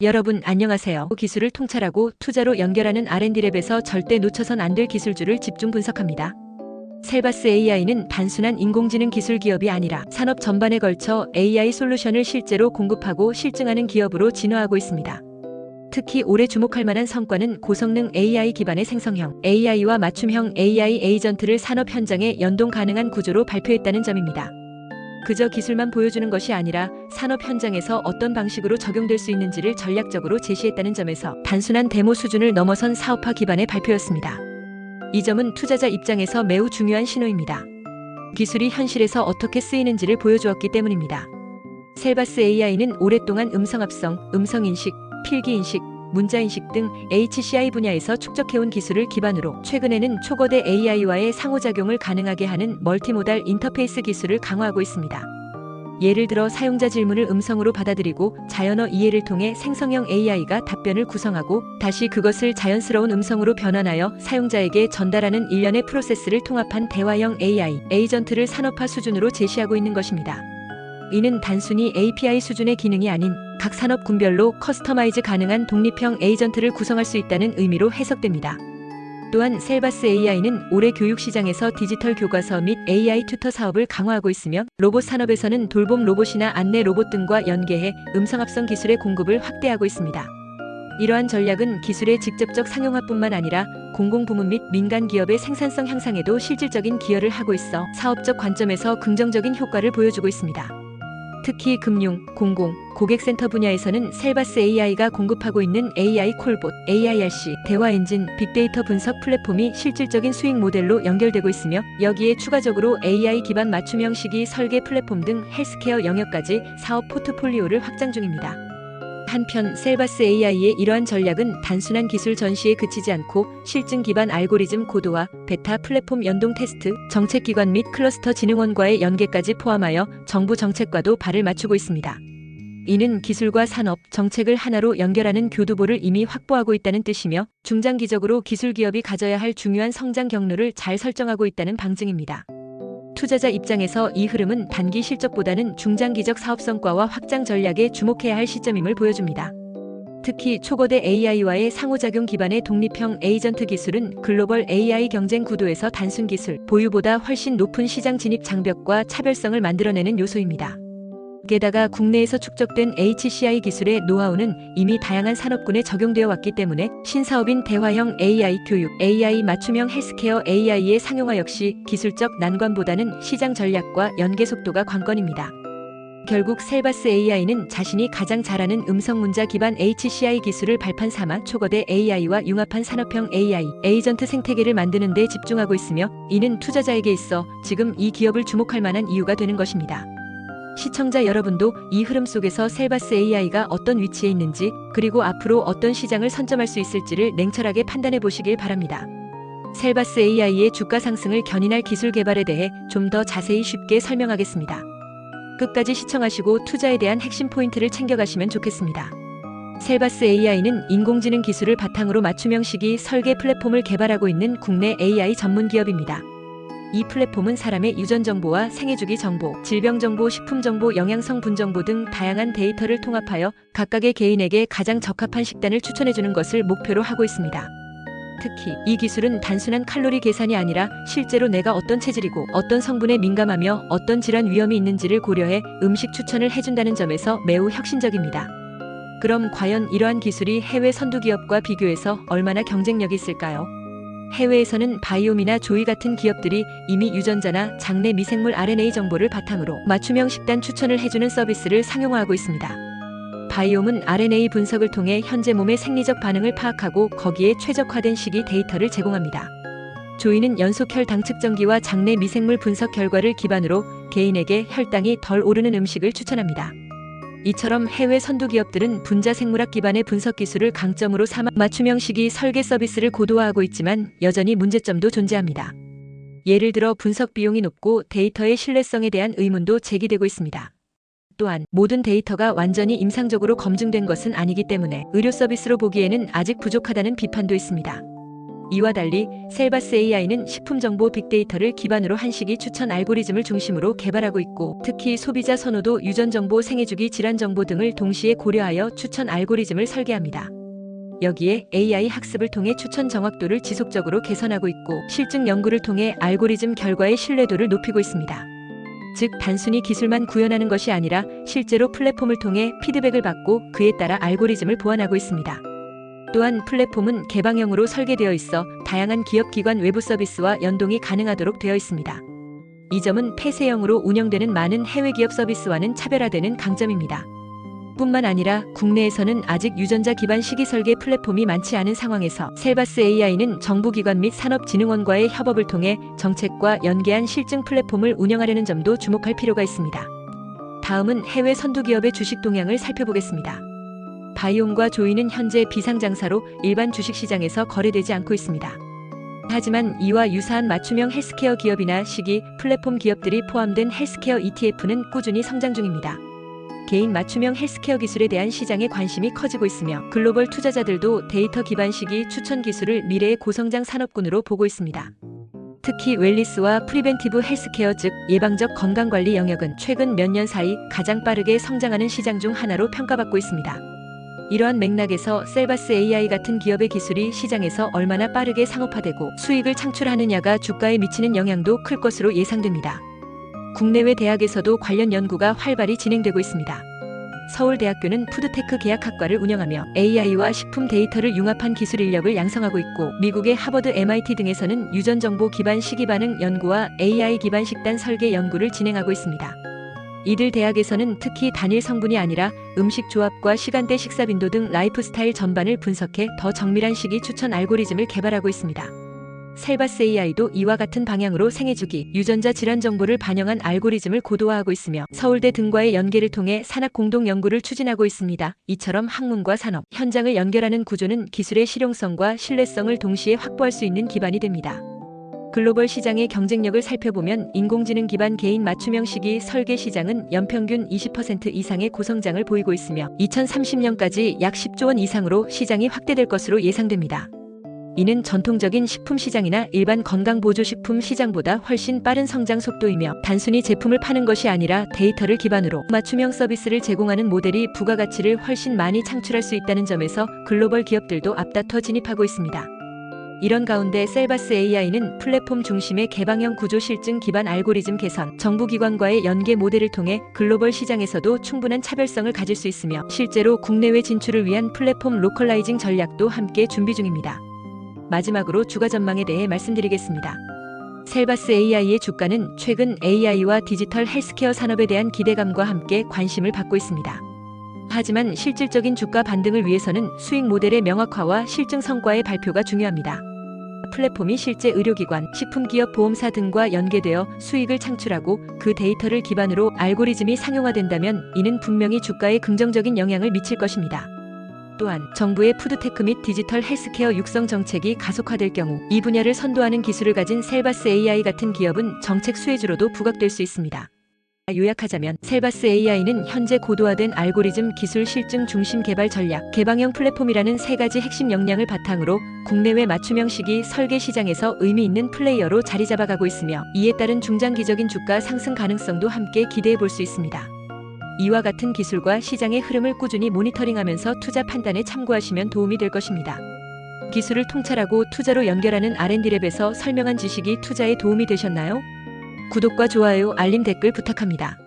여러분 안녕하세요. 기술을 통찰하고 투자로 연결하는 R&D랩에서 절대 놓쳐선 안 될 기술주를 집중 분석합니다. 셀바스 AI는 단순한 인공지능 기술 기업이 아니라 산업 전반에 걸쳐 AI 솔루션을 실제로 공급하고 실증하는 기업으로 진화하고 있습니다. 특히 올해 주목할 만한 성과는 고성능 AI 기반의 생성형 AI와 맞춤형 AI 에이전트를 산업 현장에 연동 가능한 구조로 발표했다는 점입니다. 그저 기술만 보여주는 것이 아니라 산업 현장에서 어떤 방식으로 적용될 수 있는지를 전략적으로 제시했다는 점에서 단순한 데모 수준을 넘어선 사업화 기반의 발표였습니다. 이 점은 투자자 입장에서 매우 중요한 신호입니다. 기술이 현실에서 어떻게 쓰이는지를 보여주었기 때문입니다. 셀바스 AI는 오랫동안 음성합성, 음성인식, 필기인식, 문자인식 등 HCI 분야에서 축적해온 기술을 기반으로 최근에는 초거대 AI와의 상호작용을 가능하게 하는 멀티모달 인터페이스 기술을 강화하고 있습니다. 예를 들어 사용자 질문을 음성으로 받아들이고 자연어 이해를 통해 생성형 AI가 답변을 구성하고 다시 그것을 자연스러운 음성으로 변환하여 사용자에게 전달하는 일련의 프로세스를 통합한 대화형 AI 에이전트를 산업화 수준으로 제시하고 있는 것입니다. 이는 단순히 API 수준의 기능이 아닌 각 산업 군별로 커스터마이즈 가능한 독립형 에이전트를 구성할 수 있다는 의미로 해석됩니다. 또한 셀바스 AI는 올해 교육 시장에서 디지털 교과서 및 AI 튜터 사업을 강화하고 있으며 로봇 산업에서는 돌봄 로봇이나 안내 로봇 등과 연계해 음성합성 기술의 공급을 확대하고 있습니다. 이러한 전략은 기술의 직접적 상용화뿐만 아니라 공공부문 및 민간 기업의 생산성 향상에도 실질적인 기여를 하고 있어 사업적 관점에서 긍정적인 효과를 보여주고 있습니다. 특히 금융, 공공, 고객센터 분야에서는 셀바스 AI가 공급하고 있는 AI 콜봇, AIRC, 대화 엔진, 빅데이터 분석 플랫폼이 실질적인 수익 모델로 연결되고 있으며 여기에 추가적으로 AI 기반 맞춤형 시기 설계 플랫폼 등 헬스케어 영역까지 사업 포트폴리오를 확장 중입니다. 한편 셀바스 AI의 이러한 전략은 단순한 기술 전시에 그치지 않고 실증 기반 알고리즘 고도화, 베타 플랫폼 연동 테스트, 정책기관 및 클러스터 진흥원과의 연계까지 포함하여 정부 정책과도 발을 맞추고 있습니다. 이는 기술과 산업, 정책을 하나로 연결하는 교두보를 이미 확보하고 있다는 뜻이며 중장기적으로 기술 기업이 가져야 할 중요한 성장 경로를 잘 설정하고 있다는 방증입니다. 투자자 입장에서 이 흐름은 단기 실적보다는 중장기적 사업 성과와 확장 전략에 주목해야 할 시점임을 보여줍니다. 특히 초거대 AI와의 상호작용 기반의 독립형 에이전트 기술은 글로벌 AI 경쟁 구도에서 단순 기술 보유보다 훨씬 높은 시장 진입 장벽과 차별성을 만들어내는 요소입니다. 게다가 국내에서 축적된 HCI 기술의 노하우는 이미 다양한 산업군에 적용되어 왔기 때문에 신사업인 대화형 AI 교육, AI 맞춤형 헬스케어 AI의 상용화 역시 기술적 난관보다는 시장 전략과 연계 속도가 관건입니다. 결국 셀바스 AI는 자신이 가장 잘하는 음성 문자 기반 HCI 기술을 발판 삼아 초거대 AI와 융합한 산업형 AI, 에이전트 생태계를 만드는 데 집중하고 있으며 이는 투자자에게 있어 지금 이 기업을 주목할 만한 이유가 되는 것입니다. 시청자 여러분도 이 흐름 속에서 셀바스 AI가 어떤 위치에 있는지 그리고 앞으로 어떤 시장을 선점할 수 있을지를 냉철하게 판단해 보시길 바랍니다. 셀바스 AI의 주가 상승을 견인할 기술 개발에 대해 좀 더 자세히 쉽게 설명하겠습니다. 끝까지 시청하시고 투자에 대한 핵심 포인트를 챙겨가시면 좋겠습니다. 셀바스 AI는 인공지능 기술을 바탕으로 맞춤형 시기 설계 플랫폼을 개발하고 있는 국내 AI 전문 기업입니다. 이 플랫폼은 사람의 유전 정보와 생애주기 정보, 질병 정보, 식품 정보, 영양성 분 정보 등 다양한 데이터를 통합하여 각각의 개인에게 가장 적합한 식단을 추천해주는 것을 목표로 하고 있습니다. 특히 이 기술은 단순한 칼로리 계산이 아니라 실제로 내가 어떤 체질이고 어떤 성분에 민감하며 어떤 질환 위험이 있는지를 고려해 음식 추천을 해준다는 점에서 매우 혁신적입니다. 그럼 과연 이러한 기술이 해외 선두 기업과 비교해서 얼마나 경쟁력이 있을까요? 해외에서는 바이옴이나 조이 같은 기업들이 이미 유전자나 장내 미생물 RNA 정보를 바탕으로 맞춤형 식단 추천을 해주는 서비스를 상용화하고 있습니다. 바이옴은 RNA 분석을 통해 현재 몸의 생리적 반응을 파악하고 거기에 최적화된 식이 데이터를 제공합니다. 조이는 연속 혈당 측정기와 장내 미생물 분석 결과를 기반으로 개인에게 혈당이 덜 오르는 음식을 추천합니다. 이처럼 해외 선두 기업들은 분자 생물학 기반의 분석 기술을 강점으로 삼아 맞춤형 시기 설계 서비스를 고도화하고 있지만 여전히 문제점도 존재합니다. 예를 들어 분석 비용이 높고 데이터의 신뢰성에 대한 의문도 제기되고 있습니다. 또한 모든 데이터가 완전히 임상적으로 검증된 것은 아니기 때문에 의료 서비스로 보기에는 아직 부족하다는 비판도 있습니다. 이와 달리 셀바스 AI는 식품정보 빅데이터를 기반으로 한식이 추천 알고리즘을 중심으로 개발하고 있고, 특히 소비자 선호도, 유전정보, 생애주기, 질환정보 등을 동시에 고려하여 추천 알고리즘을 설계합니다. 여기에 AI 학습을 통해 추천 정확도를 지속적으로 개선하고 있고, 실증 연구를 통해 알고리즘 결과의 신뢰도를 높이고 있습니다. 즉, 단순히 기술만 구현하는 것이 아니라 실제로 플랫폼을 통해 피드백을 받고 그에 따라 알고리즘을 보완하고 있습니다. 또한 플랫폼은 개방형으로 설계되어 있어 다양한 기업 기관 외부 서비스와 연동이 가능하도록 되어 있습니다. 이 점은 폐쇄형으로 운영되는 많은 해외 기업 서비스와는 차별화되는 강점입니다. 뿐만 아니라 국내에서는 아직 유전자 기반 시기 설계 플랫폼이 많지 않은 상황에서 셀바스 AI는 정부기관 및 산업진흥원과의 협업을 통해 정책과 연계한 실증 플랫폼을 운영하려는 점도 주목할 필요가 있습니다. 다음은 해외 선두기업의 주식 동향을 살펴보겠습니다. 바이옴과 조이는 현재 비상장사로 일반 주식시장에서 거래되지 않고 있습니다. 하지만 이와 유사한 맞춤형 헬스케어 기업이나 시기, 플랫폼 기업들이 포함된 헬스케어 ETF는 꾸준히 성장 중입니다. 개인 맞춤형 헬스케어 기술에 대한 시장의 관심이 커지고 있으며, 글로벌 투자자들도 데이터 기반 시기 추천 기술을 미래의 고성장 산업군으로 보고 있습니다. 특히 웰니스와 프리벤티브 헬스케어, 즉 예방적 건강관리 영역은 최근 몇 년 사이 가장 빠르게 성장하는 시장 중 하나로 평가받고 있습니다. 이러한 맥락에서 셀바스 AI 같은 기업의 기술이 시장에서 얼마나 빠르게 상업화되고 수익을 창출하느냐가 주가에 미치는 영향도 클 것으로 예상됩니다. 국내외 대학에서도 관련 연구가 활발히 진행되고 있습니다. 서울대학교는 푸드테크 계약학과를 운영하며 AI와 식품 데이터를 융합한 기술 인력을 양성하고 있고, 미국의 하버드, MIT 등에서는 유전정보 기반 시기반응 연구와 AI 기반 식단 설계 연구를 진행하고 있습니다. 이들 대학에서는 특히 단일 성분이 아니라 음식 조합과 시간대, 식사 빈도 등 라이프 스타일 전반을 분석해 더 정밀한 시기 추천 알고리즘을 개발하고 있습니다. 셀바스 AI도 이와 같은 방향으로 생애주기, 유전자 질환 정보를 반영한 알고리즘을 고도화하고 있으며 서울대 등과의 연계를 통해 산학 공동 연구를 추진하고 있습니다. 이처럼 학문과 산업, 현장을 연결하는 구조는 기술의 실용성과 신뢰성을 동시에 확보할 수 있는 기반이 됩니다. 글로벌 시장의 경쟁력을 살펴보면 인공지능 기반 개인 맞춤형 시기 설계 시장은 연평균 20% 이상의 고성장을 보이고 있으며 2030년까지 약 10조 원 이상으로 시장이 확대될 것으로 예상됩니다. 이는 전통적인 식품 시장이나 일반 건강보조식품 시장보다 훨씬 빠른 성장 속도이며, 단순히 제품을 파는 것이 아니라 데이터를 기반으로 맞춤형 서비스를 제공하는 모델이 부가가치를 훨씬 많이 창출할 수 있다는 점에서 글로벌 기업들도 앞다퉈 진입하고 있습니다. 이런 가운데 셀바스 AI는 플랫폼 중심의 개방형 구조, 실증 기반 알고리즘 개선, 정부기관과의 연계 모델을 통해 글로벌 시장에서도 충분한 차별성을 가질 수 있으며, 실제로 국내외 진출을 위한 플랫폼 로컬라이징 전략도 함께 준비 중입니다. 마지막으로 주가 전망에 대해 말씀드리겠습니다. 셀바스 AI의 주가는 최근 AI와 디지털 헬스케어 산업에 대한 기대감과 함께 관심을 받고 있습니다. 하지만 실질적인 주가 반등을 위해서는 수익 모델의 명확화와 실증 성과의 발표가 중요합니다. 플랫폼이 실제 의료기관, 식품기업, 보험사 등과 연계되어 수익을 창출하고 그 데이터를 기반으로 알고리즘이 상용화된다면 이는 분명히 주가에 긍정적인 영향을 미칠 것입니다. 또한 정부의 푸드테크 및 디지털 헬스케어 육성 정책이 가속화될 경우 이 분야를 선도하는 기술을 가진 셀바스 AI 같은 기업은 정책 수혜주로도 부각될 수 있습니다. 요약하자면 셀바스 AI는 현재 고도화된 알고리즘 기술, 실증 중심 개발 전략, 개방형 플랫폼이라는 세 가지 핵심 역량을 바탕으로 국내외 맞춤형 시기 설계 시장에서 의미 있는 플레이어로 자리 잡아가고 있으며, 이에 따른 중장기적인 주가 상승 가능성도 함께 기대해 볼 수 있습니다. 이와 같은 기술과 시장의 흐름을 꾸준히 모니터링하면서 투자 판단에 참고하시면 도움이 될 것입니다. 기술을 통찰하고 투자로 연결하는 R&D랩에서 설명한 지식이 투자에 도움이 되셨나요? 구독과 좋아요, 알림, 댓글 부탁합니다.